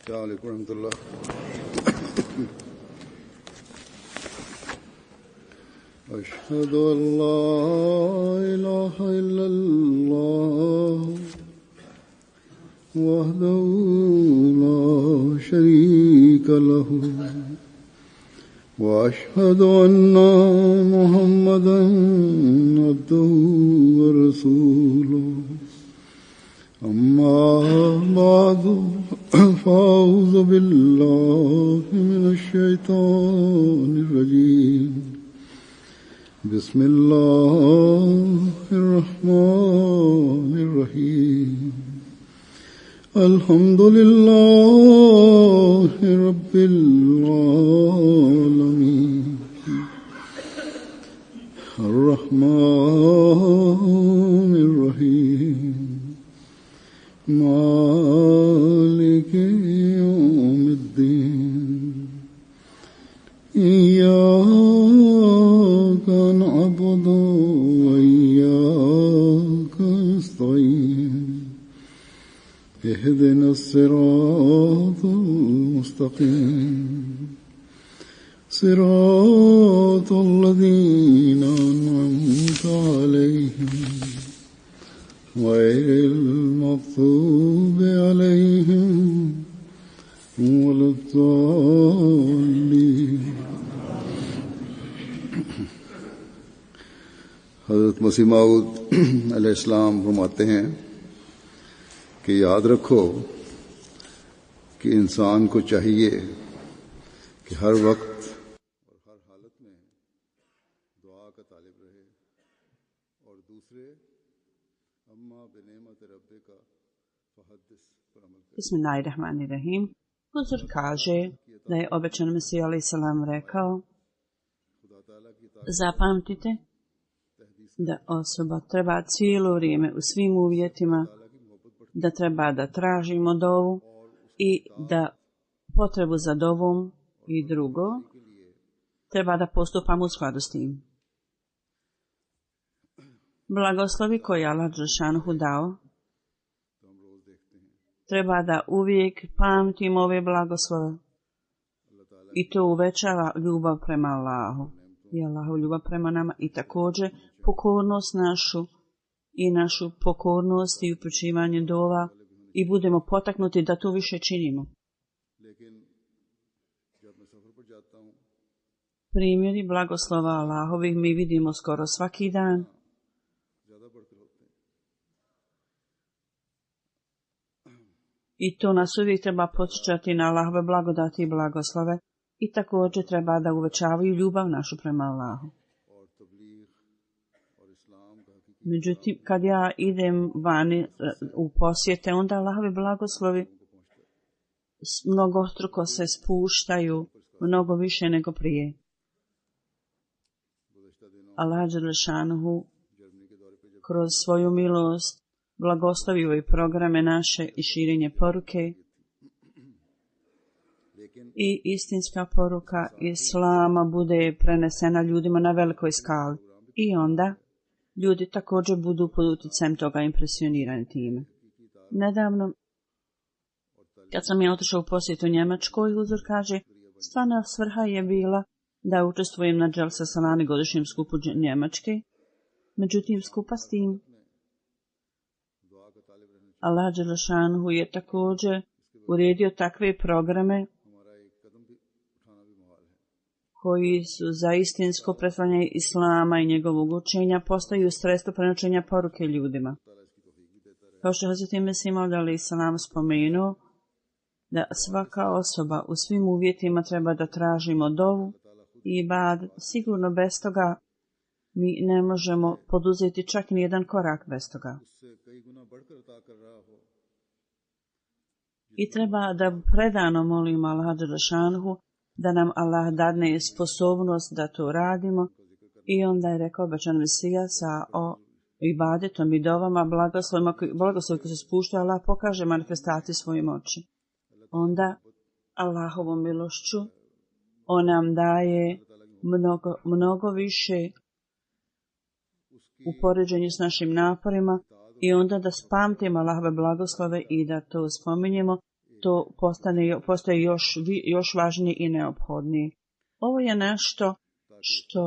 السلام عليكم ورحمة الله. أشهد أن لا إله إلا الله وحده لا شريك له وأشهد أن محمدا عبده ورسوله أما بعد فأعوذ بالله من الشيطان الرجيم بسم الله الرحمن الرحيم الحمد لله رب العالمين الرحمن الرحيم مالك يوم الدين إياك نعبد وإياك نستعين اهدنا الصراط المستقيم صراط الذين أنعمت عليهم غير المغضوب عليهم ولا الضالين. हज़रत मसीह मऊद अलैहिस्सलाम फरमाते हैं कि याद रखो कि इंसान को चाहिए कि हर वक्त और हर हालत में दुआ का तालिब रहे और दूसरे अम्मा बिनेमत रब्बिका फहद्दिस पर अमल करे. Bismillahirrahmanirrahim. Huzur kaže da je obećan Mesija alejhi selam rekao: zapamtite da osoba treba cijelo vrijeme u svim uvjetima da treba da tražimo dovu i da potrebu za dovom i drugo treba da postupamo u skladu s tim. Blagoslovi koje Allah dželešanohu dao treba da uvijek pamtimo ove blagoslove i to uvećava ljubav prema Allahu i Allahu ljubav prema nama i također pokornost našu i našu pokornost i upućivanje dova i budemo potaknuti da to više činimo. Primjeri blagoslova Allahovih mi vidimo skoro svaki dan. I to nas uvijek treba podsjećati na Allahove blagodati i blagoslove i također treba da uvećavaju ljubav našu prema Allahu. Međutim, kad ja idem vani u posjete, onda Allahovi blagoslovi mnogostruko se spuštaju, mnogo više nego prije. Allah dželešanohu kroz svoju milost blagoslovi ove programe naše i širenje poruke i istinska poruka Islama bude prenesena ljudima na velikoj skali i onda ljudi također budu pod utjecajem toga impresionirani time. Nedavno, kad sam ja otišao u posjetu Njemačkoj, Huzur kaže, stvarna svrha je bila da učestvujem na Dželse Salani godišnjem skupu Njemačke. Međutim, skupa s tim, Allah dželešanohu je također uredio takve programe koji su za istinsko predstavljanje Islama i njegovog učenja postaju sredstvo prenošenja poruke ljudima. Kao što Hazreti Mesih Maud alejhi selam spomenuo da svaka osoba u svim uvjetima treba da tražimo dovu i ibad, sigurno bez toga mi ne možemo poduzeti čak ni jedan korak bez toga. I treba da predano molimo Allaha dželešanohu da nam Allah dadne sposobnost da to radimo i onda je rekao obećan Mesija sa ibadetom i dovama, blagoslovi koji se spuštaju, Allah pokaže manifestaciju svoje moći. Onda Allahovom milošću on nam daje mnogo više u poređenju s našim naporima i onda da spamtimo Allahove blagoslove i da to spominjemo to postaje još važnije i neophodnije. Ovo je nešto što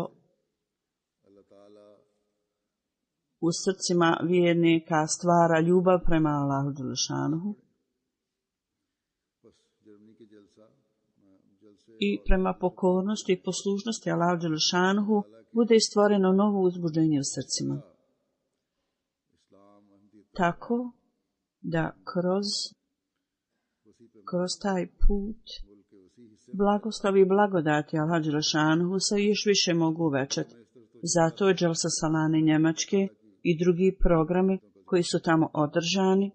u srcima vjernika stvara ljubav prema Allahu dželešanuhu i prema pokornosti i poslušnosti Allahu dželešanuhu bude stvoreno novo uzbuđenje u srcima. Tako da kroz taj put blagoslovi i blagodati Allaha dželešanuhu se još više mogu uvećati. Zato je Dželsa Salane Njemačke i drugi programi koji su tamo održani,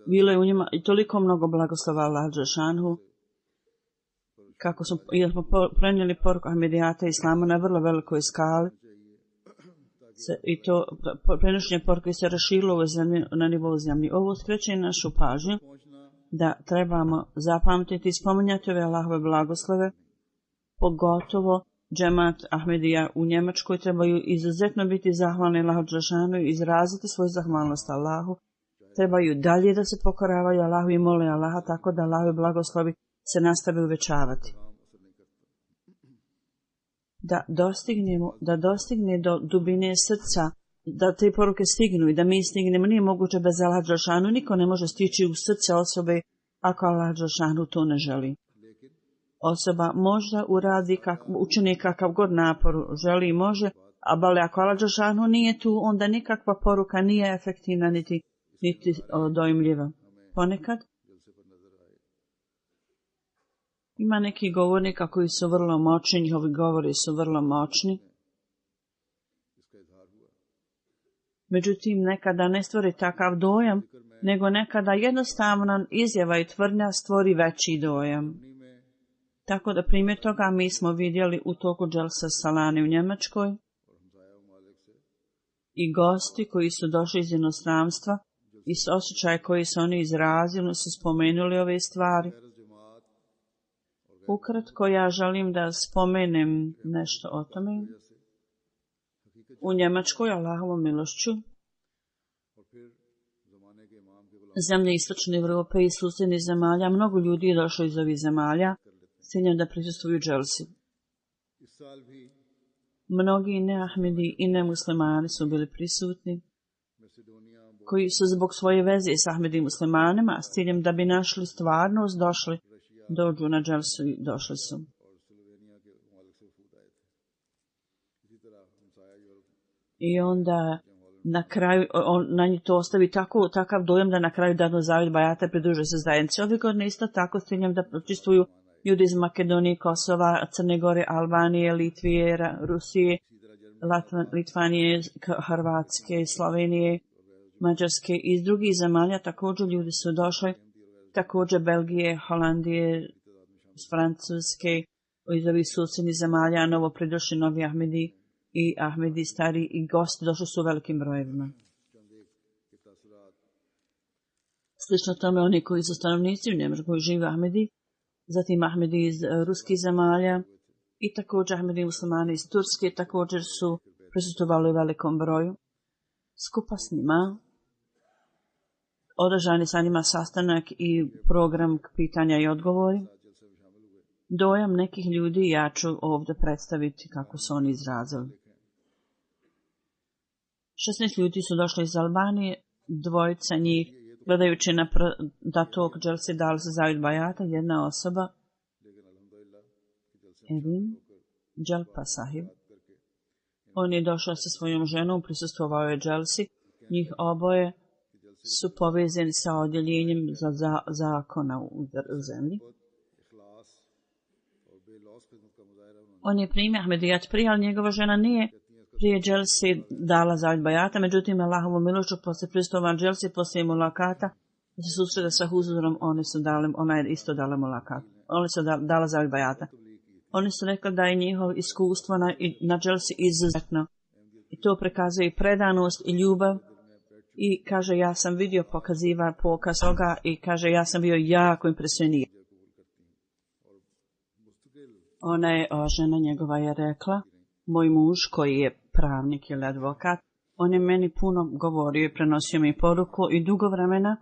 bilo je u njima i toliko mnogo blagoslova Allaha dželešanuhu, kako smo prenijeli poruku Ahmedijata Islama na vrlo velikoj skali, i to prenošenje poruke se raširilo na nivou zemlji. Ovo skreće našu pažnju da trebamo zapamtiti i spominjati ove Allahove blagoslove, pogotovo džemat Ahmedija u Njemačkoj trebaju izuzetno biti zahvalni Allahu dželešanuhu i izraziti svoju zahvalnost Allahu. Trebaju dalje da se pokoravaju Allahu i mole Allaha tako da Allahove blagoslovi se nastave uvećavati. Da dostigne do dubine srca, da te poruke stignu i da mi stignemo, nije moguće bez Allaha dželešanuhu. Niko ne može stići u srce osobe ako Allah dželešanuhu to ne želi. Osoba možda učini kakav god napor želi i može, ali ako Allah dželešanuhu nije tu, onda nikakva poruka nije efektivna niti dojmljiva. Ponekad ima neki govornika koji su vrlo moćni, njihovi govori su vrlo moćni. Međutim, nekada ne stvori takav dojam, nego nekada jednostavno izjava i tvrdnja stvori veći dojam. Tako da primjer toga mi smo vidjeli u toku Dželsa Salane u Njemačkoj i gosti koji su došli iz inostranstva i s osjećaje koji su oni izrazili su spomenuli ove stvari. Ukratko ja želim da spomenem nešto o tome. U Njemačkoj, Allahovom milošću, zemlje istočne Europe i susjednih zemalja, mnogo ljudi je došlo iz ovih zemalja s ciljem da prisustvuju dželsi. Mnogi neahmedi i nemuslimani su bili prisutni, koji su zbog svoje veze s Ahmedi muslimanima s ciljem da bi našli stvarnost dođu na dželsu i došli su. I onda na kraju na njih to ostavi takav dojam da na kraju danu zavjet bajata pridruže se zajednici. Ove godine isto tako s ciljem da počistvuju ljudi iz Makedonije, Kosova, Crne Gore, Albanije, Litvije, Rusije, Litvanije, Hrvatske, Slovenije, Mađarske i iz drugih zemalja također ljudi su došli, također Belgije, Holandije, Francuske, iz ovih susjednih zemalja, novo pridošli novi Ahmedi i Ahmedi stari i gosti došli su u velikim brojevima. Slično tome oni koji su stanovnici u Njemačkoj koji žive Ahmedi, zatim Ahmedi iz ruskih zemalja i također Ahmedi muslimani iz Turske također su prisustvovali u velikom broju. Skupa s njima održani sa njima sastanak i program pitanja i odgovori. Dojam nekih ljudi ja ću ovdje predstaviti kako su oni izrazili. 16 ljudi su došli iz Albanije, dvojica njih gledajući da tog dželsi dali se zavjet bajata, jedna osoba, Evin Dželpa Sahib. On je došao sa svojom ženom, prisustvovao je dželsi, njih oboje su povezani sa odjeljenjem za zakona u zemlji. On je primio Ahmedijat prije, ali njegova žena nije prije dželsi dala zavjet bajata, međutim Allahovu milošću poslije pristupa dželsi, poslije mulakata, da se susreda sa huzurom, ona je isto dala mulakat. Oni su dala zavjet bajata. Oni su rekli da je njihovo iskustvo na dželsi izuzetno. I to prikazuje i predanost i ljubav. I kaže, ja sam vidio pokaz toga i kaže, ja sam bio jako impresioniran. Ona je žena njegova je rekla, moj muž koji je pravnik ili advokat, on je meni puno govorio i prenosio mi poruku i dugo vremena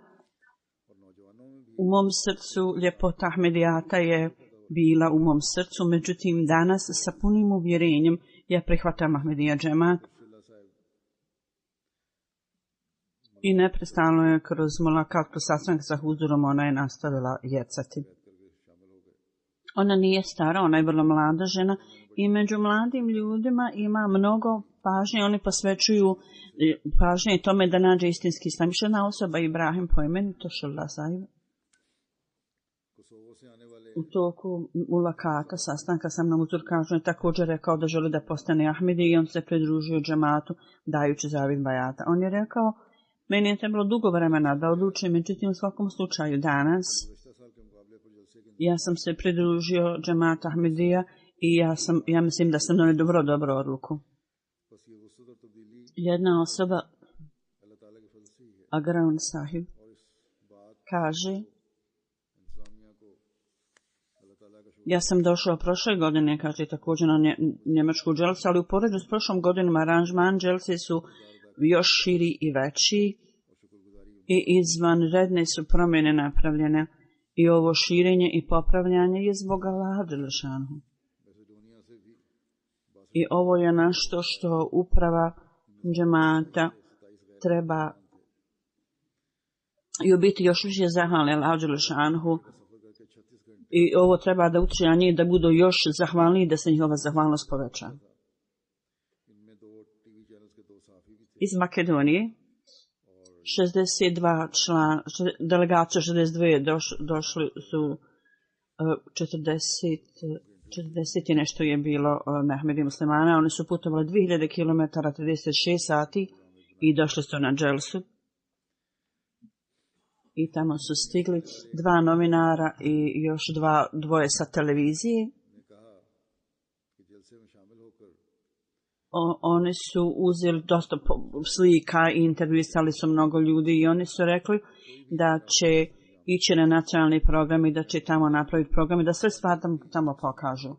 U mom srcu ljepota Ahmedijata je bila u mom srcu, međutim danas sa punim uvjerenjem ja prihvatam Ahmedija džemat i neprestano je kroz mulakat, kroz sastanke sa huzurom ona je nastavila jecati. Ona nije stara, ona je vrlo mlada žena i među mladim ljudima ima mnogo pažnje, oni posvećuju pažnje i tome da nađe istinski islam. Još jedna osoba, Ibrahim po imenu Tošullah Sahib, u toku mulakata, sastanka sa mnom uzor kažu, je također rekao da želi da postane Ahmedi i on se pridružio džematu dajući zavid bajata. On je rekao, meni je trebalo dugo vremena da odlučim, međutim u svakom slučaju danas ja sam se pridružio džematu Ahmedija i ja mislim da sam donio vrlo dobru odluku. Jedna osoba, Agraun Sahib, kaže, ja sam došao prošle godine, kaže također na njemačku dželsu, ali u poredu s prošlom godinom aranžman dželse su još širi i veći i izvanredne su promjene napravljene. I ovo širenje i popravljanje je zbog Allaha dželešanu. I ovo je nešto što uprava džemata treba i u biti još više zahvalni Allahu dželešanu. I ovo treba da utječe na njih da budu još zahvalni i da se njihova zahvalnost poveća. Iz Makedonije 62 člana, delegacija 62 došli su 40 i nešto je bilo Ahmedi muslimana. Oni su putovali 2000 km 36 sati i došli su na dželsu. I tamo su stigli 2 novinara i još dvoje sa televizije. Oni su uzeli dosta slika i intervjuisali su mnogo ljudi i oni su rekli da će ići na nacionalni program i da će tamo napraviti program i da sve stvari tamo pokažu.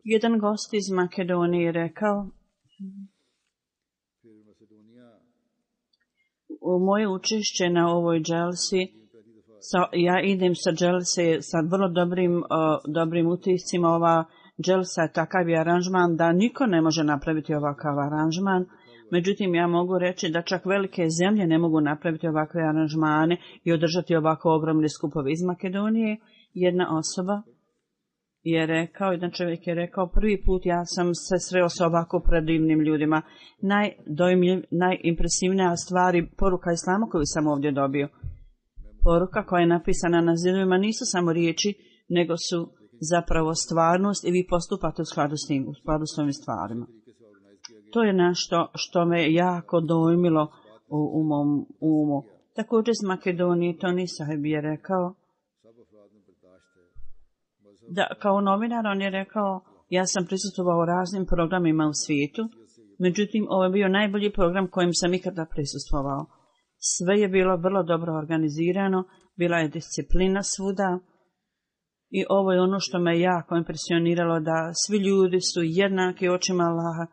Jedan gost iz Makedonije je rekao, u moje učešće na ovoj dželsi, ja idem sa dželse sa vrlo dobrim utiscima. Ova dželsa je takav je aranžman da niko ne može napraviti ovakav aranžman. Međutim, ja mogu reći da čak velike zemlje ne mogu napraviti ovakve aranžmane i održati ovako ogromne skupove. Iz Makedonije jedna osoba je rekao, jedan čovjek je rekao, prvi put ja sam se sreo sa ovako predivnim ljudima. Najimpresivnija stvar i poruka islama koju sam ovdje dobio. Poruka koja je napisana na zidovima nisu samo riječi, nego su zapravo stvarnost i vi postupate u skladu s tim, u skladu s ovim stvarima. To je nešto što me jako dojmilo u mom umu. Također iz Makedonije Toni Sahib je rekao, da kao novinar on je rekao, ja sam prisustvovao raznim programima u svijetu, međutim ovo je bio najbolji program kojem sam ikada prisustvovao. Sve je bilo vrlo dobro organizirano, bila je disciplina svuda i ovo je ono što me jako impresioniralo, da svi ljudi su jednaki očima Allaha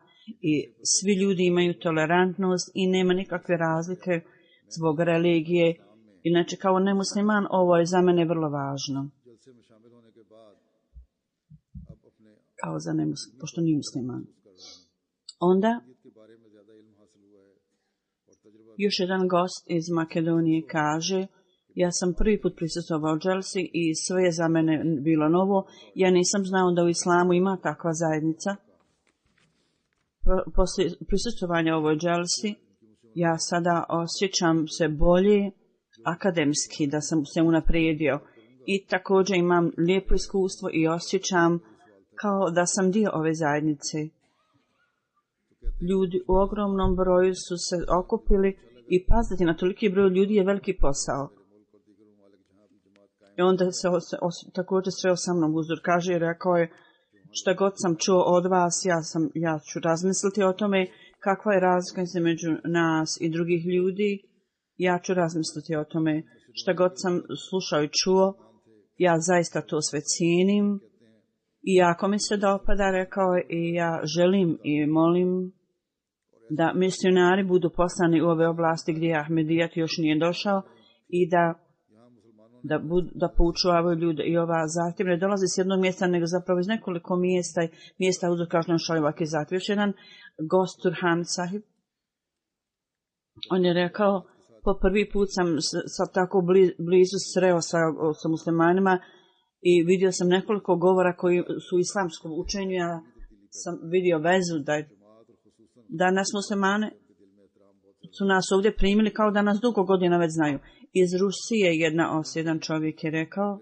i svi ljudi imaju tolerantnost i nema nikakve razlike zbog religije. Inače kao nemusliman ovo je za mene vrlo važno. Kao za pošto nije musliman. Onda još jedan gost iz Makedonije kaže, ja sam prvi put prisustvovao dželsi i sve je za mene bilo novo. Ja nisam znao da u islamu ima takva zajednica. Poslije prisustvovanja ovoj dželsi, ja sada osjećam se bolje akademski, da sam se unaprijedio. I također imam lijepo iskustvo i osjećam kao da sam dio ove zajednice. Ljudi u ogromnom broju su se okupili i paziti na toliki broj ljudi je veliki posao. I onda se također sreo sa mnom uzor, kaže i rekao je, šta god sam čuo od vas, ja ću razmisliti o tome kakva je razlika između nas i drugih ljudi, ja ću razmisliti o tome. Šta god sam slušao i čuo, ja zaista to sve cijenim i jako mi se dopada, rekao je, i ja želim i molim da misionari budu poslani u ove oblasti gdje Ahmedijat još nije došao i da da poučavaju ljude. I ova zahtjev ne dolazi s jednog mjesta, nego zapravo iz nekoliko mjesta uzor kažu nam šalju ovakve zahtjev. Još jedan gost, Turhan Sahib, on je rekao, po prvi put sam tako blizu sreo sa muslimanima i vidio sam nekoliko govora koji su u islamskom učenju. Ja sam vidio vezu da nas muslimane su nas ovdje primili kao da nas dugo godina već znaju. Iz Rusije jedan čovjek je rekao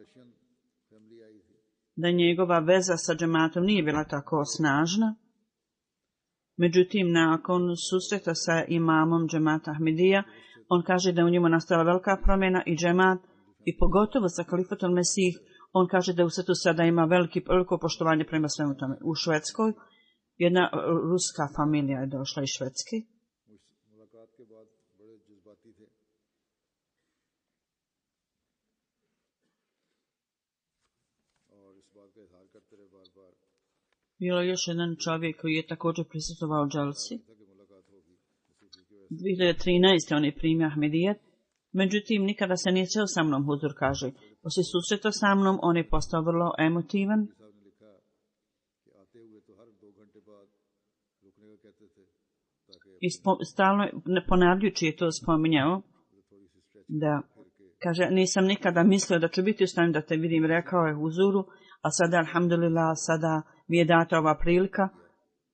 da njegova veza sa džematom nije bila tako snažna. Međutim, nakon susreta sa imamom džemata Ahmedija, on kaže da u njemu nastala velika promjena i džemat, i pogotovo sa kalifatom Mesih, on kaže da u svijetu sada ima veliko poštovanje prema svemu tome. U Švedskoj jedna ruska familija je došla iz Švedske. Bilo je još jedan čovjek koji je također prisustvovao dželsi. 2013. on je primio Ahmedijet, međutim nikada se nije sreo sa mnom, huzur kaže. Poslije susreta sa mnom on je postao vrlo emotivan. I stalno ponavljajući je to spominjao, da kaže, nisam nikada mislio da ću biti u stanju da te vidim, rekao je huzuru, a sada, alhamdulillah, sada mi je data ova prilika.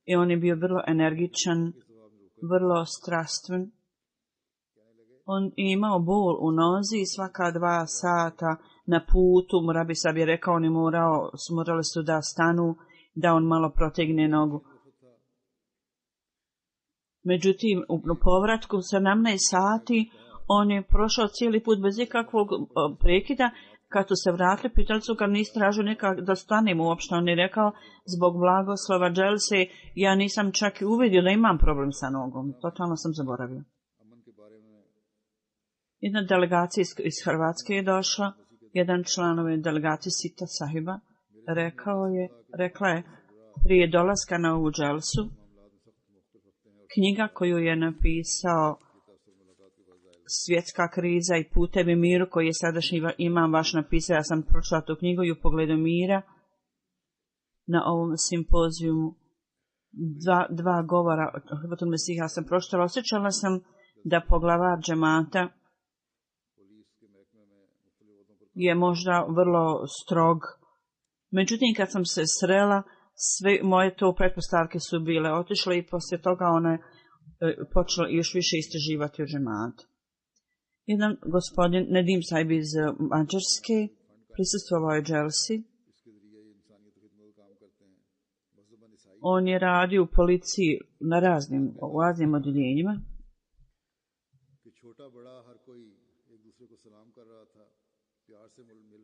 I on je bio vrlo energičan, vrlo strastven. On je imao bol u nozi i svaka 2 sata na putu, Murabi Sahib je rekao, oni morali su da stanu, da on malo protegne nogu. Međutim, u povratku 17 sati on je prošao cijeli put bez ikakvog prekida. Kad su se vratili, pitali su ga, nisi tražio nekak da stanem uopšte. On je rekao, zbog blagoslova dželse, ja nisam čak i uvidio da imam problem sa nogom. Totalno sam zaboravio. Jedna delegacija iz Hrvatske je došla, jedan članove delegacije Sita Sahiba, rekla je, prije dolaska na ovu dželsu, knjiga koju je napisao Svjetska kriza i putevi miru, koji je sadašnji imam vaš napisao, ja sam pročitala tu knjigu i u pogledu mira na ovom simpozijumu. Dva govora Hrvatom Mesiha sam pročitala. Osjećala sam da poglavar džemata je možda vrlo strog. Međutim, kad sam se srela, sve moje to pretpostavke su bile otišle i poslije toga ona je počela još više istraživati o džematu. Jedan gospodin Nedim Sahib iz Mađarske prisustvovao je dželsi. On je radio u policiji na raznim odjeljenjima.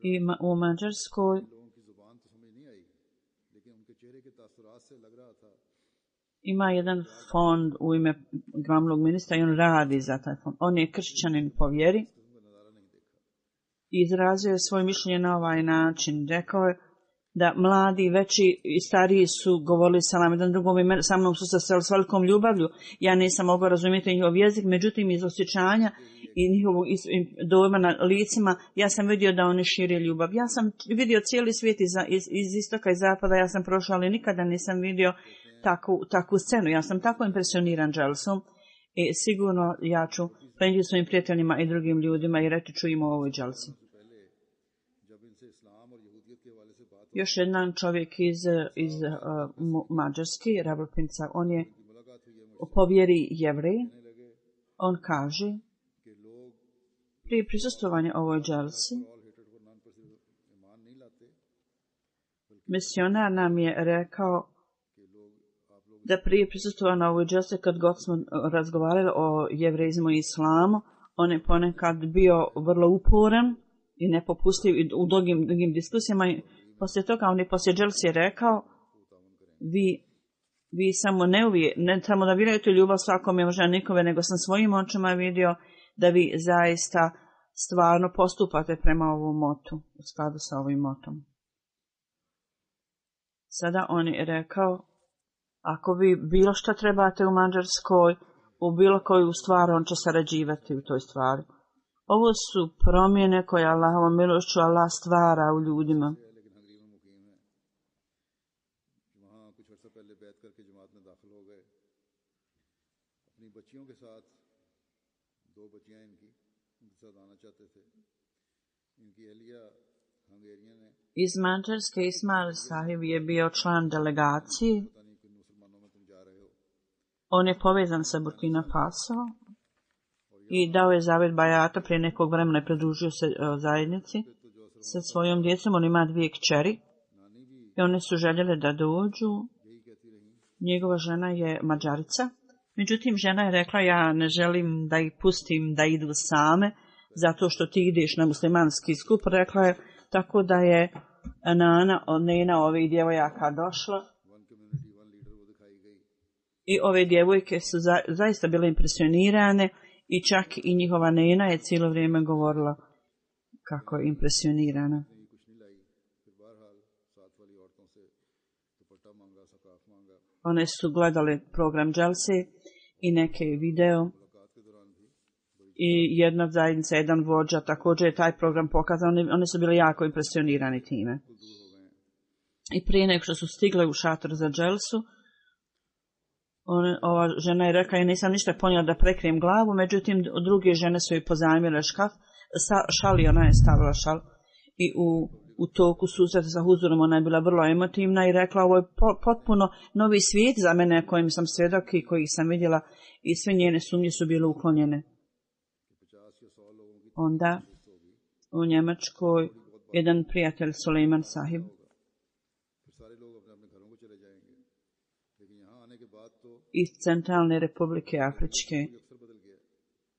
I u Mađarskoj ima jedan fond u ime glavnog ministra i on radi za taj fond. On je kršćanin po vjeri i izrazio je svoje mišljenje na ovaj način. Rekao je da mladi, veći i stariji su govorili salam jedan drugom i sa mnom su se s velikom ljubavlju. Ja nisam mogao razumjeti njihov jezik, međutim iz osjećanja i njihovog dojma na licima ja sam vidio da oni šire ljubav. Ja sam vidio cijeli svijet iz istoka i zapada, ja sam prošao, ali nikada nisam vidio takvu scenu. Ja sam tako impresioniran dželsom i sigurno ja ću prenijeti svojim prijateljima i drugim ljudima i reći ću im o ovoj dželsi. Još jedan čovjek iz Mađarske, Ravlopinca, on je po vjeri Jevrej. On kaže, prije prisustvovanja ovoj dželsi, misionar nam je rekao da prije prisustvovanja ovoj dželsi, kad god smo razgovarali o jevreizmu i islamu, on je ponekad bio vrlo uporan i nepopustljiv u drugim diskusijama. Poslije toga on je poslije dželsi rekao, vi samo ne samo da vjerujete ljubav svakome, možda nikome, nego sam svojim očima vidio da vi zaista stvarno postupate prema ovom motu, u skladu sa ovim motom. Sada on je rekao, ako vi bilo što trebate u Mađarskoj, u bilo koju stvar, on će sarađivati u toj stvari. Ovo su promjene koje Allahovom milošću Allah stvara u ljudima. Iz Mađarske Ismail Sahib je bio član delegacije. On je povezan sa Burkina Faso i dao je zavjet bajata prije nekog vremena i pridružio se zajednici sa svojom djecom. On ima 2 kćeri i one su željele da dođu. Njegova žena je Mađarica. Međutim, žena je rekla, ja ne želim da ih pustim da idu same, zato što ti ideš na muslimanski skup. Rekla je, tako da je nena ovih djevojaka došla. I ove djevojke su zaista bile impresionirane i čak i njihova nena je cijelo vrijeme govorila kako je impresionirana. One su gledale program Dželse i neke video i jedna zajednica, jedan vođa također je taj program pokazao. One su bile jako impresionirane time. I prije nego što su stigle u šator za Dželsu, ova žena je rekla, ja nisam ništa ponijela da prekrijem glavu, međutim druge žene su joj pozajmile šal i ona je stavila šal. I u toku susreta sa Huzurom ona je bila vrlo emotivna i rekla, ovo je potpuno novi svijet za mene kojim sam svjedok i kojih sam vidjela i sve njene sumnje su bile uklonjene. Onda u Njemačkoj jedan prijatelj Sulejman Sahib iz Centralne Republike Afričke,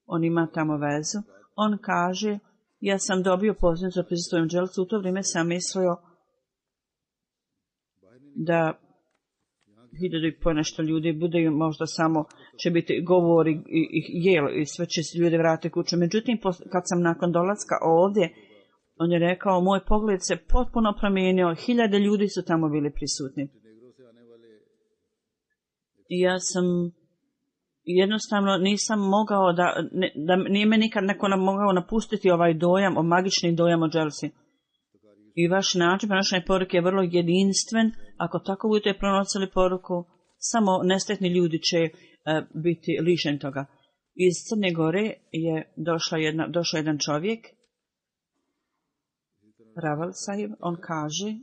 on ima tamo vezu, on kaže, ja sam dobio pozivnicu da prisustvujem Dželsu, u to vrijeme sam mislio da 1000 nešto ljudi bude možda samo će biti govori i jelo i sve će se ljudi vratiti kuću. Međutim, kad sam nakon dolaska ovdje, on je rekao, moj pogled se potpuno promijenio, 1000 ljudi su tamo bili prisutni. I ja sam jednostavno nisam mogao da nije me nikad neko mogao napustiti ovaj dojam, magični dojam o Dželsi. I vaš način prenošenja poruke je vrlo jedinstven. Ako tako budete pronosili poruku, samo nesretni ljudi će biti lišeni toga. Iz Crne Gore je došao jedan čovjek, Raval Sahib, on kaže,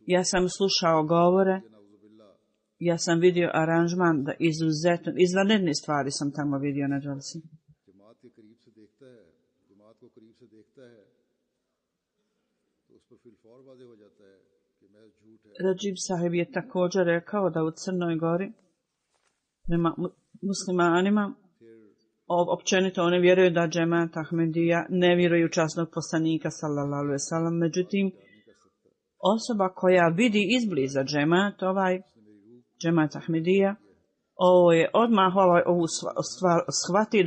ja sam slušao govore, ja sam vidio aranžman da izuzetno, izvanredne stvari sam tamo vidio na Dželsi. Radžib Sahib je također rekao da u Crnoj Gori prema muslimanima općenito oni vjeruju da džemat Ahmedija ne vjeruju časnog poslanika sallallahu alejhi ve sellem. Međutim, osoba koja vidi izbliza džemat Ahmedija, ovo je odmah ovu stvar shvati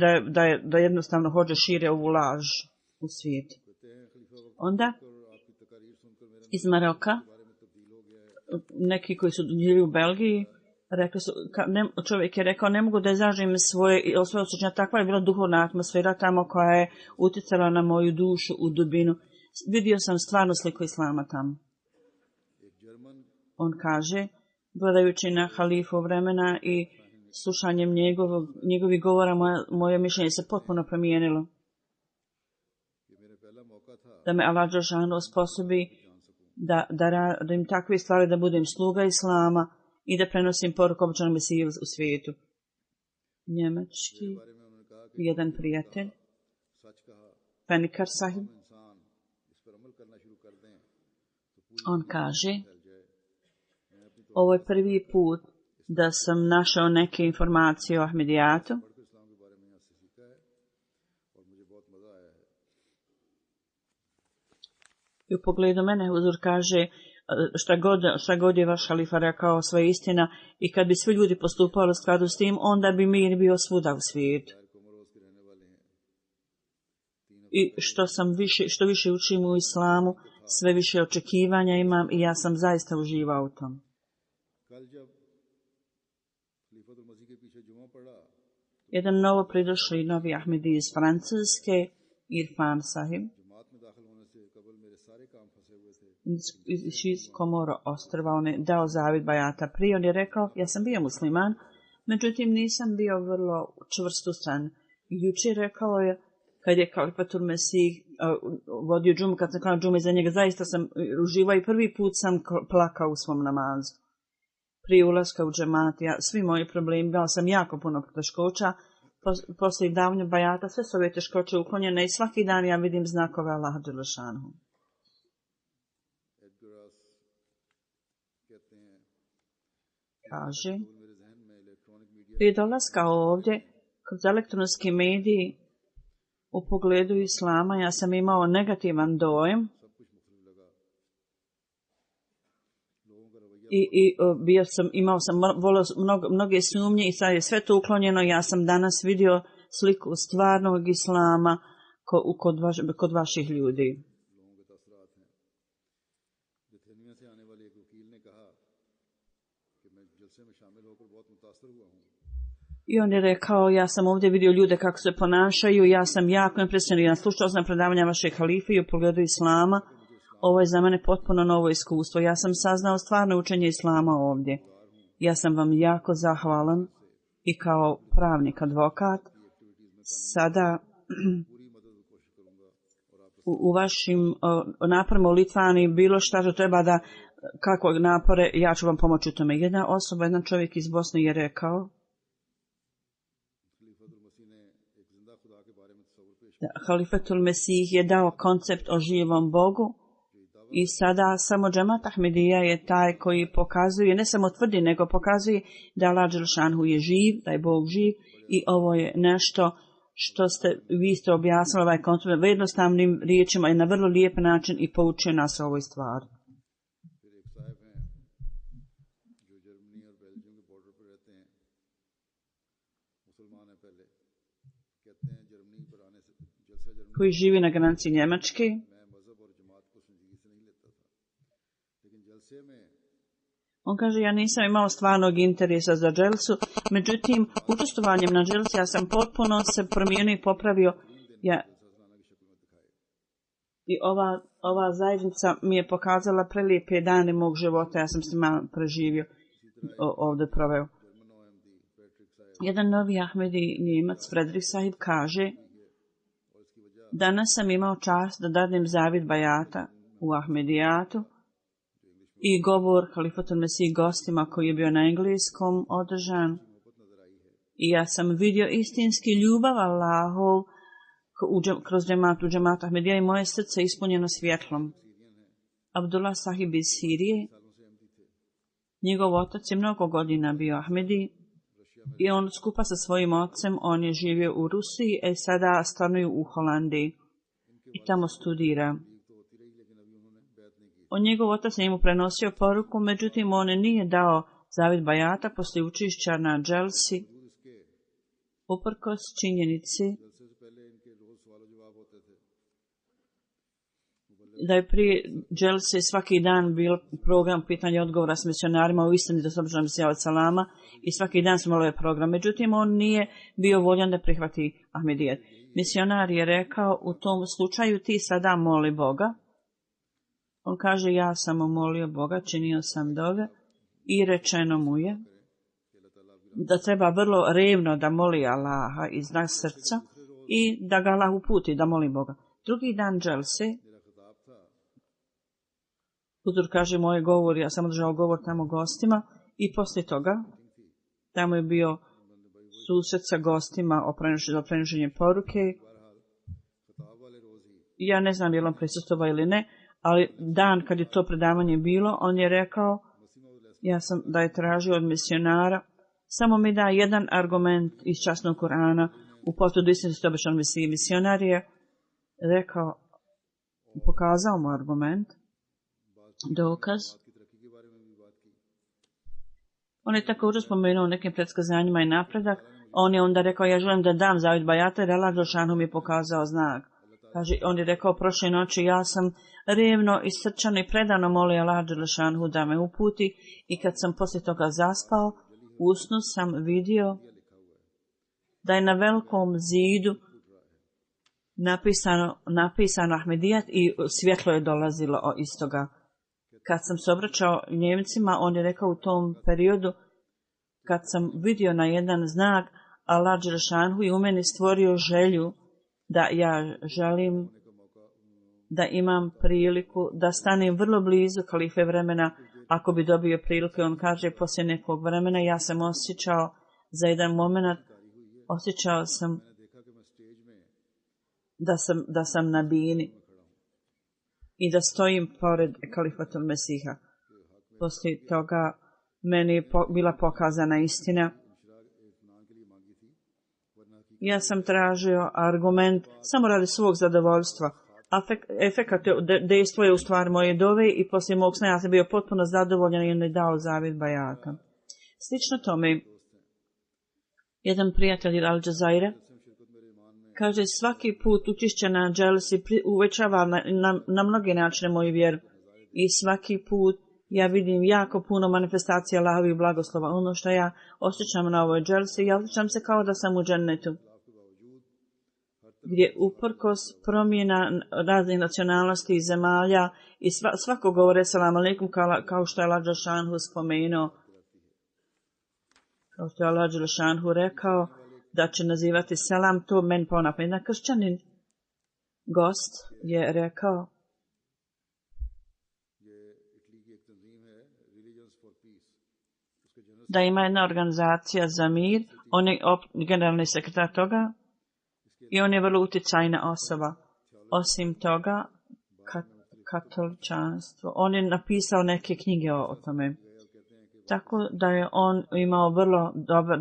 da jednostavno hoće šire ovu laž u svijetu. Onda iz Maroka neki koji su bili u Belgiji rekli su, čovjek je rekao, ne mogu da izražim svoje osjećanje, takva je bila duhovna atmosfera tamo koja je utjecala na moju dušu u dubinu. Vidio sam stvarno sliku islama tamo. On kaže, gledajući na halifu vremena i slušanjem njegovih govora, moje mišljenje se potpuno promijenilo. Da me Allah dželešanu osposobi da radim takve stvari, da budem sluga islama i da prenosim poruku obećanog Mesije u svijetu. Njemački, jedan prijatelj, Penikar Sahib, on kaže, ovo je prvi put da sam našao neke informacije o Ahmedijatu. I u pogledu mene Huzur kaže, šta god je vaš halifa rekao, svoja istina, i kad bi svi ljudi postupali u skladu s tim, onda bi mir bio svuda u svijetu. I što više učim u islamu, sve više očekivanja imam i ja sam zaista uživao u tom. Jedan novo pridošli novi Ahmedi iz Francuske, Irfan Sahib, iz Komoro ostrva, on je dao zavid bajata prije. On je rekao, ja sam bio musliman, međutim nisam bio vrlo čvrst u stranu. Jučer rekao je, kad je Kalifatul Mesih vodio džumu, kad sam klanjao džumu iza njega, zaista sam uživao i prvi put sam plakao u svom namazu. Prije ulaska u džemat, svi moji problemi, imao sam jako puno teškoća, poslije davanja bajata, sve su ove teškoće uklonjene i svaki dan ja vidim znakove Allaha dželešanu. Kaže, prije dolaska ovdje, kroz elektronski mediji, u pogledu islama, ja sam imao negativan dojam i imao sam mnoge sumnje i sad je sve to uklonjeno. Ja sam danas vidio sliku stvarnog islama kod vaših ljudi. I on je rekao, ja sam ovdje vidio ljude kako se ponašaju, ja sam jako impresioniran. Slušao sam predavanja vašeg halife i u pogledu islama. Ovo je za mene potpuno novo iskustvo. Ja sam saznao stvarno učenje islama ovdje. Ja sam vam jako zahvalan i kao pravnik, advokat. Sada u vašim naporima u Litvani bilo šta što treba da, kakvog napore, ja ću vam pomoći u tome. Jedna osoba, jedan čovjek iz Bosne je rekao, Halifatul Mesih je dao koncept o živom Bogu i sada samo džemat Ahmedija je taj koji pokazuje, ne samo tvrdi, nego pokazuje da Allah dželešanu je živ, da je Bog živ i ovo je nešto što vi ste objasnili ovaj koncept jednostavnim riječima i na vrlo lijep način i poučio nas o ovoj stvari. Koji živi na granici Njemačke. On kaže, ja nisam imao stvarnog interesa za dželsu, međutim, učestvovanjem na dželsi ja sam potpuno se promijenio i popravio. I ova zajednica mi je pokazala prelijepe dane mog života, ja sam s njima preživio, ovdje proveo. Jedan novi Ahmedi Njemac, Fredrik Sahib, kaže, danas sam imao čast da dadnem zavid bajata u Ahmedijatu i govor Halifatul Mesih gostima koji je bio na engleskom održan. I ja sam vidio istinski ljubav Allahov kroz džemat Ahmedija i moje srce ispunjeno svjetlom. Abdullah Sahib iz Sirije, njegov otac je mnogo godina bio Ahmedi i on skupa sa svojim ocem, on je živio u Rusiji, sada stanuju u Holandiji i tamo studira. Njegov otac je mu prenosio poruku, međutim on nije dao zavid bajata poslije učešća na dželsi, uprkos činjenici da je prije dželse svaki dan bio program pitanja i odgovora s misionarima u istini da se obično od salama i svaki dan smo imali ovaj program. Međutim, on nije bio voljan da prihvati Ahmedijet. Misionar je rekao, u tom slučaju ti sada moli Boga. On kaže, ja sam molio Boga, činio sam dove i rečeno mu je da treba vrlo revno da moli Allaha iz srca i da ga Allah uputi da moli Boga. Drugi dan dželse, Hudur kaže moj govor, ja sam održao govor tamo gostima i poslije toga tamo je bio susret sa gostima o prenošenju poruke. Ja ne znam je li on prisustvovao ili ne, ali dan kad je to predavanje bilo, on je rekao da je tražio od misionara, samo mi da jedan argument iz časnog Kur'ana u potvrdu istinitosti obećanog Mesije. Misionar je rekao, pokazao mu argument, dokaz. On je također spomenuo nekim predskazanjima i napredak. On je onda rekao, ja želim da dam zavid bajata jer Allah dželešanu mi je pokazao znak. Kaže, on je rekao, prošle noći ja sam revno i srčano i predano molio Allah dželešanu da me uputi i kad sam poslije toga zaspao, u snu sam vidio da je na velikom zidu napisano Ahmedijat i svjetlo je dolazilo iz toga. Kad sam se obraćao Njemcima, on je rekao u tom periodu, kad sam vidio na jedan znak, Allah dželešanhu je u meni stvorio želju da ja želim da imam priliku da stanem vrlo blizu kalife vremena, ako bi dobio priliku. On kaže, poslije nekog vremena ja sam osjećao za jedan moment, osjećao sam da sam na bini i da stojim pored kalifatul Mesiha. Poslije toga meni je bila pokazana istina. Ja sam tražio argument samo radi svog zadovoljstva. Efekat dejstvo je u stvari moje dove i poslije mog sna ja sam bio potpuno zadovoljan i on je dao zavid bajata. Slično tome, jedan prijatelj Al Jazaira kaže, svaki put učešće na dželsi uvećava na mnoge načine moju vjeru i svaki put ja vidim jako puno manifestacija Allahovih blagoslova. Ono što ja osjećam na ovoj dželsi, ja osjećam se kao da sam u džennetu, gdje uprkos promjena raznih nacionalnosti i zemalja i svako govore salam alejkum, kao što je Allah dželešanhu spomenuo, kao što je Allah dželešanhu rekao da će nazivati selam, to men ponapad. Jedan kršćanin gost je rekao da ima jedna organizacija za mir, on je generalni sekretar toga i on je vrlo utjecajna osoba. Osim toga, katoličanstvo, on je napisao neke knjige o tome. Tako da je on imao vrlo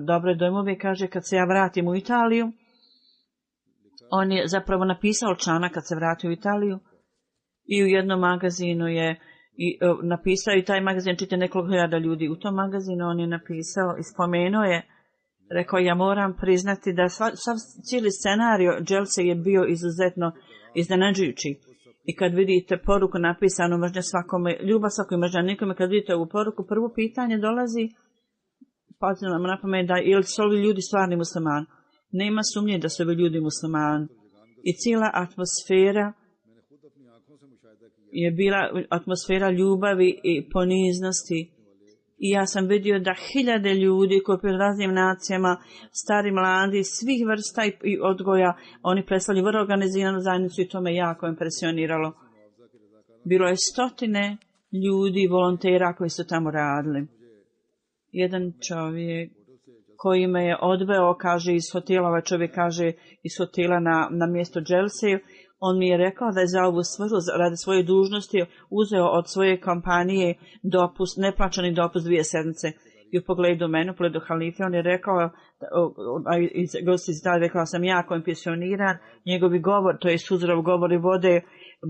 dobre dojmove. Kaže, kad se ja vratim u Italiju, on je zapravo napisao članak kad se vratio u Italiju i u jednom magazinu je napisao, i taj magazin čita nekoliko hiljada ljudi. U tom magazinu on je napisao i spomenuo je, rekao, ja moram priznati da cijeli scenario dželse je bio izuzetno iznenađujući. I kad vidite poruku napisanu mržnja svakome, ljubav svakome, mržnja nikome, kad vidite ovu poruku, prvo pitanje dolazi, pa nam na pamet da ili su ovi ljudi stvarni muslimani. Nema sumnje da su ovi ljudi muslimani. I cijela atmosfera je bila atmosfera ljubavi i poniznosti. I ja sam vidio da hiljade ljudi koji po raznim nacijama, stari, mladi, svih vrsta i odgoja, oni predstavljaju vrlo organiziranu zajednicu i to me jako impresioniralo. Bilo je stotine ljudi, volontera koji su tamo radili. Jedan čovjek koji me je odveo, kaže, iz hotela, ovaj čovjek kaže iz hotela na mjesto dželse, on mi je rekao da je za ovu svrhu, radi svoje dužnosti, uzeo od svoje kompanije dopust, neplaćani dopust 2 sedmice. I u pogledu mene, u pogledu halife, on je rekao, rekao sam jako impresioniran, njegovi govor, to je Suzorov govori vode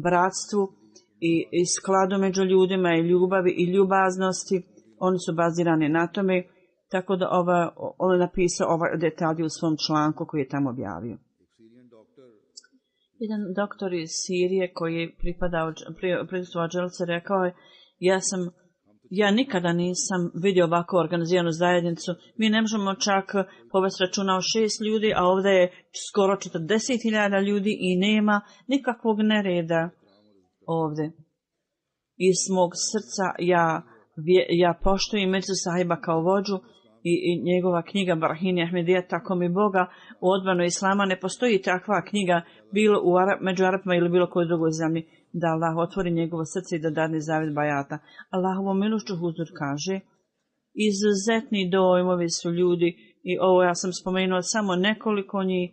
bratstvu i skladu među ljudima i ljubavi i ljubaznosti, oni su bazirani na tome, tako da on je napisao ovaj detalj u svom članku koji je tamo objavio. Jedan doktor iz Sirije koji je prisustvovao dželce rekao je, ja nikada nisam vidio ovako organiziranu zajednicu. Mi ne možemo čak povesti računa o 6 ljudi, a ovdje je skoro 40.000 ljudi i nema nikakvog nereda ovdje. Iz mog srca ja poštujem Mirzu Sahiba kao vođu i njegova knjiga Barahini Ahmedija, tako mi Boga, u odbranu islama ne postoji takva knjiga bilo među Arapima ili bilo kojoj drugoj zemlji, da Allah otvori njegovo srce i da dadne zavid bajata. Allahovom milošću huzur kaže, izuzetni dojmovi su ljudi, i ovo ja sam spomenuo samo nekoliko njih,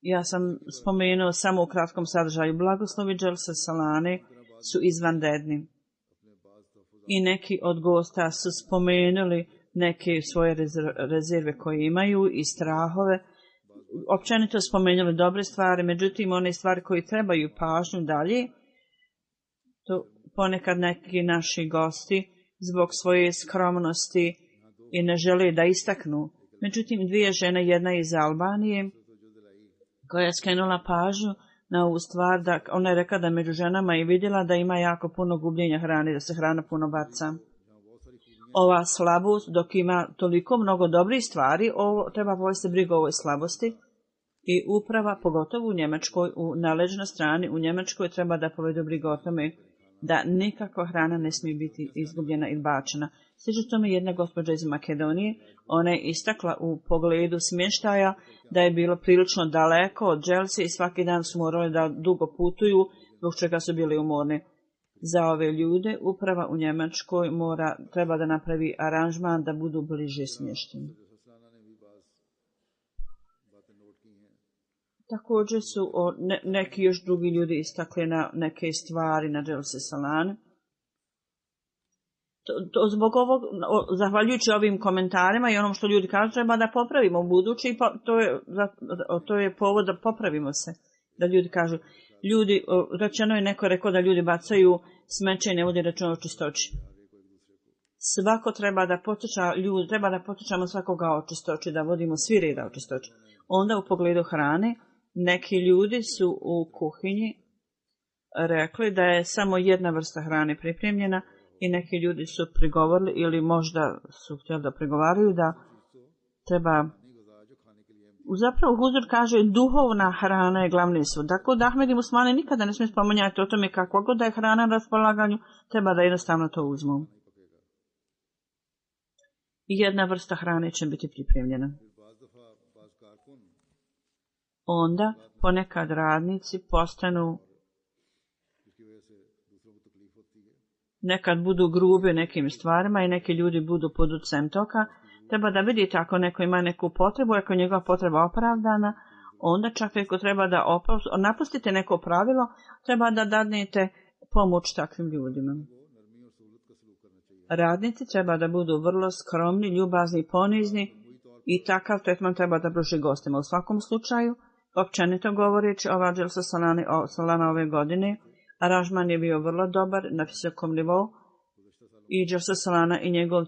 ja sam spomenuo samo u kratkom sadržaju. Blagoslovi dželse salane su izvanredni. I neki od gosta su spomenuli neke svoje rezerve koje imaju i strahove. Općenito spomenuli dobre stvari, međutim one stvari koje trebaju pažnju dalje, to ponekad neki naši gosti zbog svoje skromnosti i ne žele da istaknu. Međutim, 2 žene, jedna iz Albanije, koja je skrenula pažnju na ovu stvar, da ona je rekla da među ženama je vidjela da ima jako puno gubljenja hrane, da se hrana puno baca. ova slabost, dok ima toliko mnogo dobrih stvari, treba povesti brigu o ovoj slabosti. I uprava, pogotovo u Njemačkoj, u naležnoj strani, u Njemačkoj treba da povedu brigu o tome da nikako hrana ne smije biti izgubljena ili bačena. Slično tome jedna gospođa iz Makedonije, ona je istakla u pogledu smještaja da je bilo prilično daleko od Dželse i svaki dan su morali da dugo putuju, zbog čega su bili umorni. Za ove ljude uprava u Njemačkoj treba da napravi aranžman da budu bliže smješteni. Također su neki još drugi ljudi istakli na neke stvari na Dželse Salane. Zbog ovog, zahvaljujući ovim komentarima i onom što ljudi kažu, treba da popravimo u budući i to je povod da popravimo se. Da ljudi kažu, rečeno je neko rekao da ljudi bacaju smeće i ne vodi računa o čistoći. Svako treba da potičamo svakoga o čistoći, da vodimo svi reda o čistoći. Onda u pogledu hrane, neki ljudi su u kuhinji rekli da je samo jedna vrsta hrane pripremljena i neki ljudi su prigovorili ili možda su htjeli da prigovaraju da treba. Zapravo Huzur kaže duhovna hrana je glavni sud. Dakle, da Ahmed i Musmani nikada ne smije spominjati o tome kakva god da je hrana na raspolaganju, treba da jednostavno to uzmu. I jedna vrsta hrane će biti pripremljena. Onda ponekad radnici postanu, nekad budu grubi nekim stvarima i neki ljudi budu pod utjecajem toga. Treba da vidite ako neko ima neku potrebu, ako je njegova potreba opravdana, onda čak ako treba da napustite neko pravilo, treba da dadnete pomoć takvim ljudima. Radnici treba da budu vrlo skromni, ljubazni i ponizni i takav tretman treba da pruži gostima. U svakom slučaju, općenito govoreći, ova Dželsa Salana ove godine, aranžman je bio vrlo dobar na visokom nivou i Dželsa Salana i njegov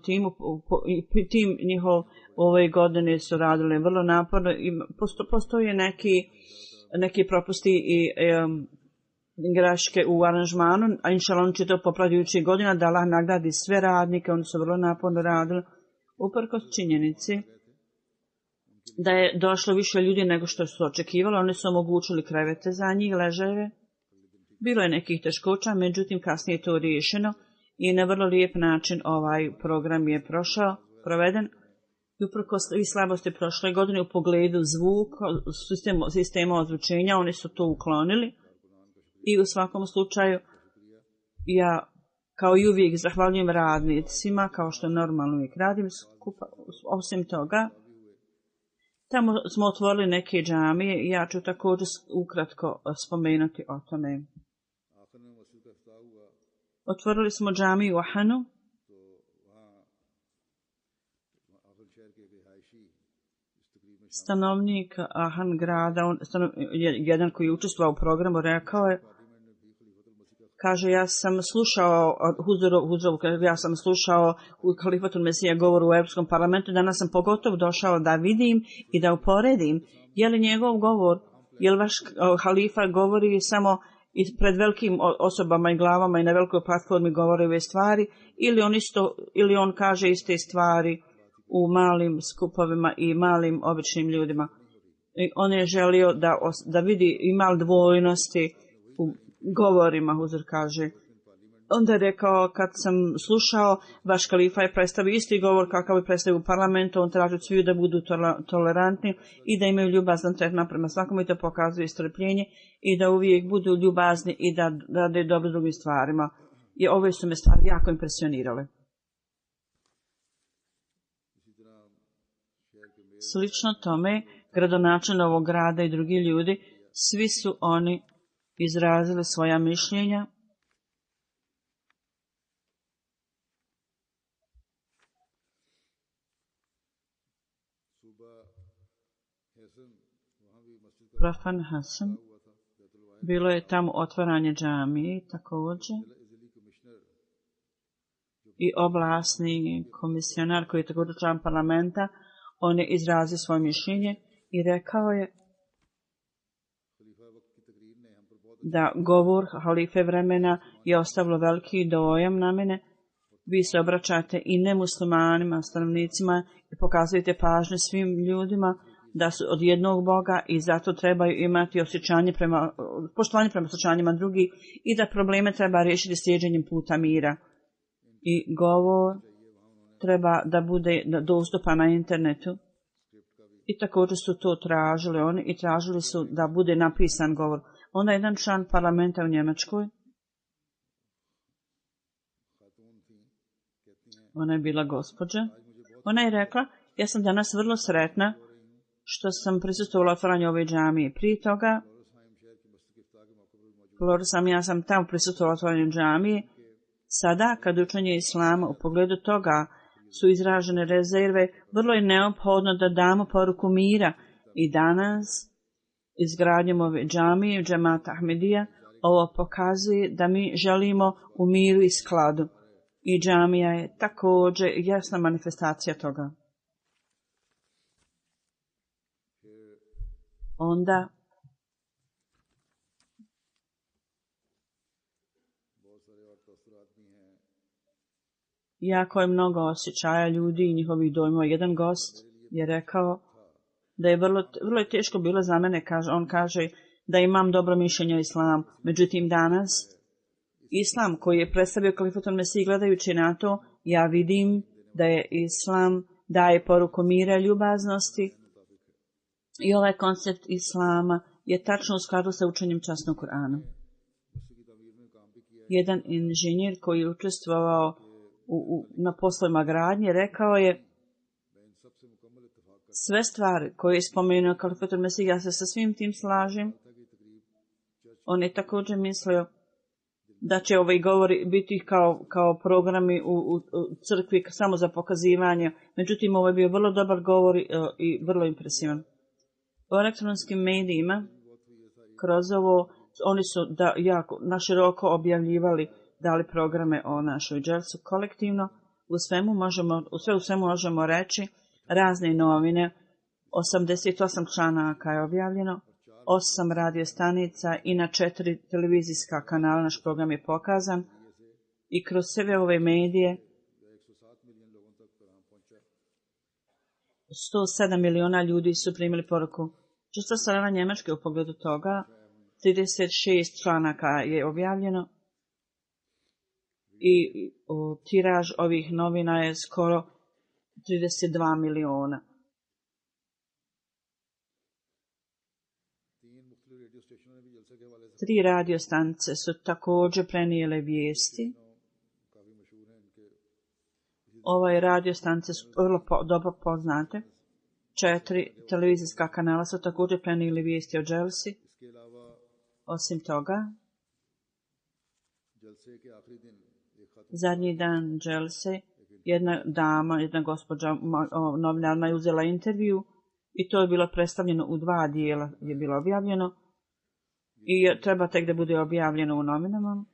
tim njihov ove godine su radili vrlo naporno i postoje neki propusti i greške u aranžmanu, a inšallah on će to popravljajući godina da Allah nagradi sve radnike, oni su vrlo naporno radili, uprkos činjenici da je došlo više ljudi nego što su očekivali, oni su omogućili krevete za njih, ležajeve. Bilo je nekih teškoća, međutim kasnije je to riješeno i na vrlo lijep način ovaj program je proveden. I uprkos i slabosti prošle godine u pogledu zvuka, sistema ozvučenja, oni su to uklonili. I u svakom slučaju, ja kao i uvijek zahvaljujem radnicima, kao što normalno uvijek radim, osim toga, tamo smo otvorili neke džamije i ja ću također ukratko spomenuti o tome. Otvorili smo džamiju u Ahanu. Stanovnik Ahan grada, jedan koji je učestvovao u programu, rekao je, kaže, ja sam slušao Halifatul Mesija govor u Europskom parlamentu, danas sam pogotovo došao da vidim i da uporedim, je li njegov govor, je li vaš halifa govori samo pred velikim osobama i glavama i na velikoj platformi govori ove stvari, ili on kaže iste stvari u malim skupovima i malim običnim ljudima. I on je želio da vidi ima dvojnosti u govorima, Huzur kaže. Onda je rekao, kad sam slušao, vaš kalifa je predstavio isti govor kakav je predstavio u parlamentu, on traži svi da budu tolerantni i da imaju ljubazan tretman prema svakom i da pokazuju strpljenje i da uvijek budu ljubazni i da rade dobro drugim stvarima. I ove su me stvari jako impresionirale. Slično tome, gradonačelnik ovog grada i drugi ljudi, svi su oni izrazili svoja mišljenja Rafan Hasan. Bilo je tamo otvaranje džamije također. I oblastni komisionar koji je također član parlamenta, on je izrazio svoje mišljenje i rekao je da govor halife vremena je ostavilo veliki dojam na mene. Vi se obraćate i nemuslimanima, stanovnicima i pokazujete pažnju svim ljudima da su od jednog Boga i zato trebaju imati poštovanje prema osjećanjima drugih i da probleme treba riješiti slijeđenjem puta mira. I govor treba da bude dostupan na internetu. I također su to tražili oni i tražili su da bude napisan govor. Onda jedan član parlamenta u Njemačkoj, ona je bila gospođa, ona je rekla, ja sam danas vrlo sretna što sam prisustvovala otvaranju ove džamije. Prije toga, ja sam tamo prisustvovala otvaranju džamije. Sada, kad učenje islama u pogledu toga su izražene rezerve, vrlo je neophodno da damo poruku mira. I danas, izgradnjom ove džamije, džemata Ahmedija, ovo pokazuje da mi želimo u miru i skladu. I džamija je također jasna manifestacija toga. Onda jako je mnogo osjećaja ljudi i njihovih dojmova. Jedan gost je rekao da je vrlo je teško bilo za mene, on kaže da imam dobro mišljenje o islamu. Međutim, danas islam koji je predstavio kalifatul Mesih, gledajući na to, ja vidim da je islam daje poruku mira i ljubaznosti i ovaj koncept islama je tačno u skladu sa učenjem časnog Kur'ana. Jedan inženjer koji je učestvovao na poslovima gradnje rekao je sve stvari koje je spomenuo kalifatul Mesih, ja se sa svim tim slažem. On je također mislio da će ovaj govori biti kao programi u crkvi samo za pokazivanje. Međutim, ovo je bio vrlo dobar govor i vrlo impresivan. U elektronskim medijima, kroz ovo, oni su jako naširoko objavljivali, dali programe o našoj dželsu kolektivno. U svemu možemo reći razne novine, 88 članaka je objavljeno, 8 radio stanica i na 4 televizijska kanala naš program je pokazan i kroz sve ove medije 107 miliona ljudi su primili poruku. Često strana Njemačke u pogledu toga, 36 članaka je objavljeno i tiraž ovih novina je skoro 32 miliona. Tri radio stanice su također prenijele vijesti. Ove radio stanice su vrlo dobro poznate. 4 televizijska kanala su također prenijeli vijesti o dželsi. Osim toga, zadnji dan dželse, jedna gospođa novinarna je uzela intervju i to je bilo predstavljeno u 2 dijela, je bilo objavljeno i treba tek da bude objavljeno u novinama.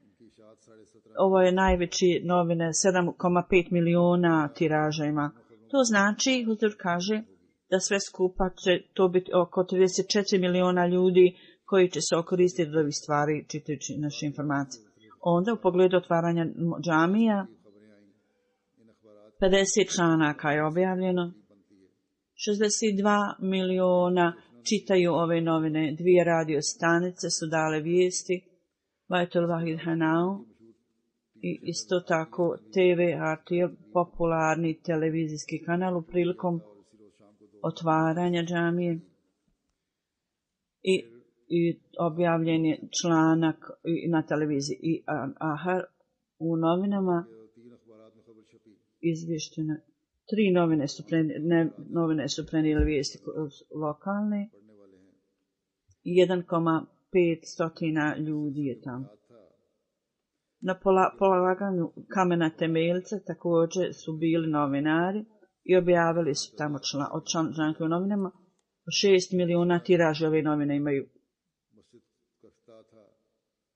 Ovo je najveći novine, 7,5 miliona tiraža ima. To znači, Huzur kaže, da sve skupa će to biti oko 34 miliona ljudi koji će se okoristiti od ovih stvari čitajući naše informacije. Onda u pogledu otvaranja džamija 50 članaka je objavljeno, 62 miliona čitaju ove novine, 2 radio stanice su dale vijesti, Bajtul Wahid Hanau i isto tako TV RTL, popularni televizijski kanal u prilikom otvaranja džamije i objavljen je članak na televiziji i Ahar u novinama izvještene. 3 novine su prenijeli vijesti lokalne i 1,5 ljudi je tamo. Na polaganju kamena temeljca također su bili novinari i objavili su tamo članke u novinama. 6 miliona tiraži ove novine imaju.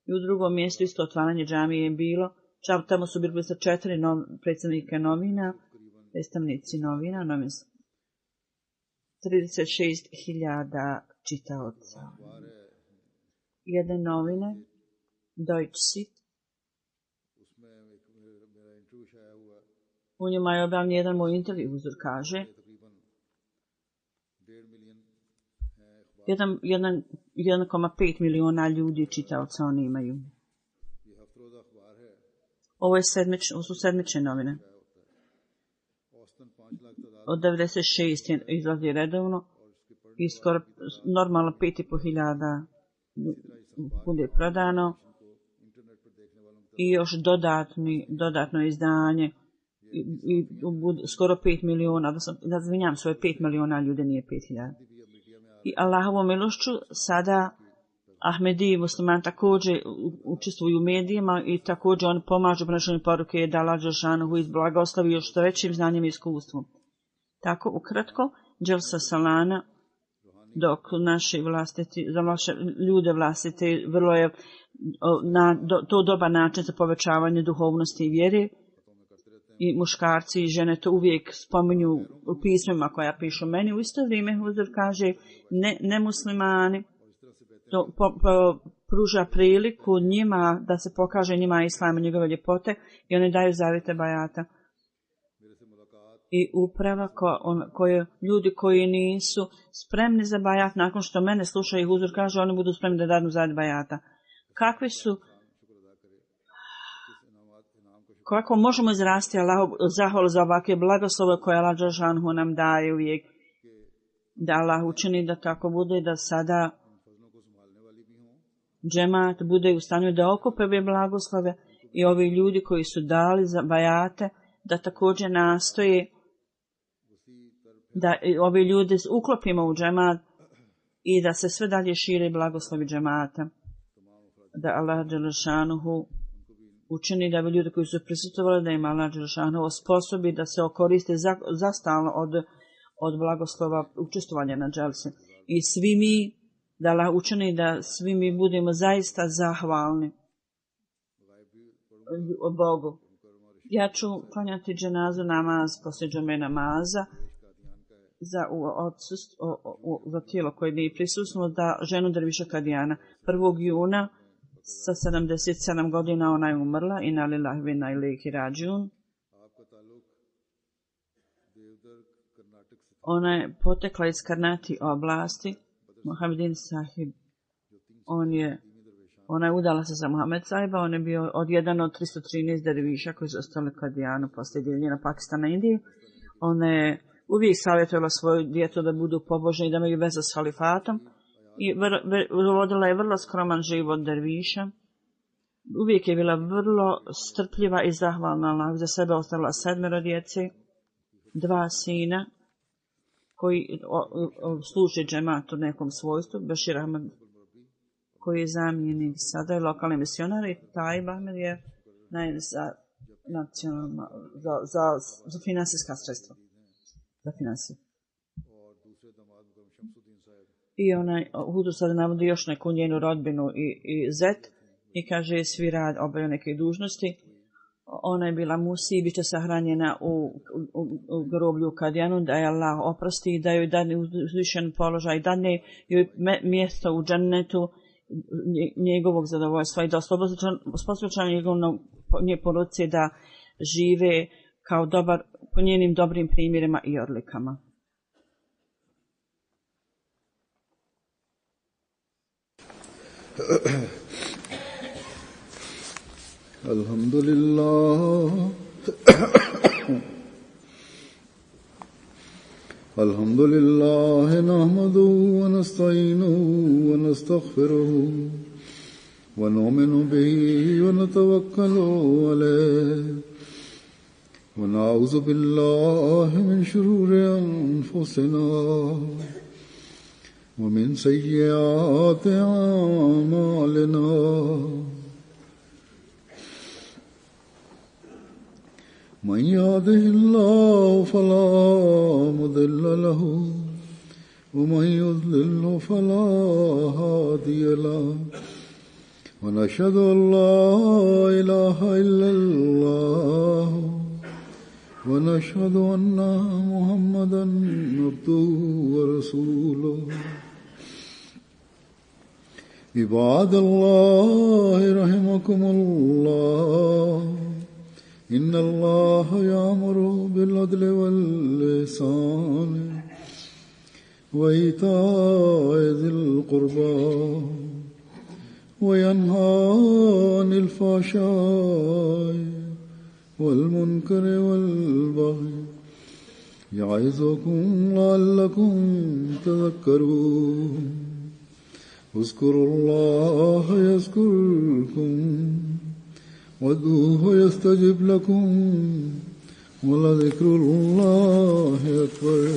I u drugom mjestu isto otvaranje džamije je bilo. Tamo su bili sa 4 predstavnike novina, predstavnici novina, 36.000 čitaoca. Jedne novine, Deutsche Sicht, U njima je objavljen jedan moj intervju, huzur kaže, 1,5 miliona ljudi čitaoca oni imaju. Ovo su sedmične novine. Od 96 izlazi redovno i skoro normalno 5.500 bude prodano i još dodatno izdanje i skoro 5 miliona, da izvinjam, svoje 5 miliona ljudi, nije 5.000. I Allahovom milošću sada Ahmedi i musliman također učestvuju u medijima i također oni pomažu prenošenju poruke da Allah dželešanohu blagoslovi još što većim znanjem i iskustvom. Tako ukratko, Dželsa Salana, dok za vaše ljude vlastite, vrlo je to dobar način za povećavanje duhovnosti i vjere. I muškarci i žene to uvijek spominju u pismima koja pišu meni. U isto vrijeme huzur kaže nemuslimani, to pruža priliku njima da se pokaže njima islam i njegove ljepote i oni daju zavjete bajata. I upravo ljudi koji nisu spremni za bajat, nakon što mene slušaju, huzur kaže, oni budu spremni da dadnu zavjet bajata. Kako možemo izrasti Allahu zahvalu za ovakve blagoslove koje Allah dželešanohu nam daje uvijek. Da Allah učini da tako bude, da sada džemat bude u stanju da okupe ove blagoslove i ovi ljudi koji su dali za bajate, da također nastoje da ovi ljudi uklopimo u džemat i da se sve dalje šire blagoslovi džemata. Da Allah dželešanohu učini da bi ljudi koji su prisustvovali, da im Allah dželešanohu osposobi da se koriste zastalno od blagoslova učestvovanja na dželsi. I svi mi, da Allah učini da svi mi budemo zaista zahvalni Bogu. Ja ću klanjati dženazu namaz poslije džume namaza za tijelo koje nije prisutno, da ženu derviša Kadijana 1. juna sa 77 godina ona je umrla, inna lillahi wa inna ilaihi rađiun. Ona je potekla iz Karnati oblasti. Mohamedin sahib, ona je udala se za Mohamed sahiba, on je bio jedan od 313 derviša koji su ostali Kadijanu poslije dijeljenja Pakistana i Indije. Ona je uvijek savjetovala svoju djecu da budu pobožni i da imaju veze s halifatom i vodila je vrlo skroman život derviša. Uvijek je bila vrlo strpljiva i zahvalna Allahu. Za sebe ostavila 7 djece, 2 sina koji služi džematu nekom svojstvu, Bešir Ahmed koji je zamjenik sada je lokalni misionar i Taib Ahmed je za finansijska sredstva. Za finansije. I Hudu sada navodi još neku njenu rodbinu i zet i kaže svi obavljaju neke dužnosti. Ona je bila musi i bit će sahranjena u groblju u Kadijanu, da je Allah oprosti i da joj dadne uzvišen položaj, dadne joj mjesto u džennetu njegovog zadovoljstva i da osposobiča nje poruci da žive kao po njenim dobrim primjerima i odlikama. Alhamdulillah. Alhamdulillah nahmaduhu wa nasta'inuhu wa nastaghfiruhu wa nu'minu bihi wa natawakkalu alayhi wa na'udhu billahi min shururi anfusina wa min sayyiati a'malina. من يهده الله فلا مضل له ومن يضلل فلا هادي له ونشهد أن لا إله إلا الله ونشهد أن محمدا عبده ورسوله. عباد الله رحمكم الله إن الله يأمر بالعدل والإحسان وإيتاء ذي القربى وينهى عن الفحشاء والمنكر والبغي يعظكم لعلكم تذكرون اذكروا الله يذكركم وادعوه يستجب لكم ولذكر الله أكبر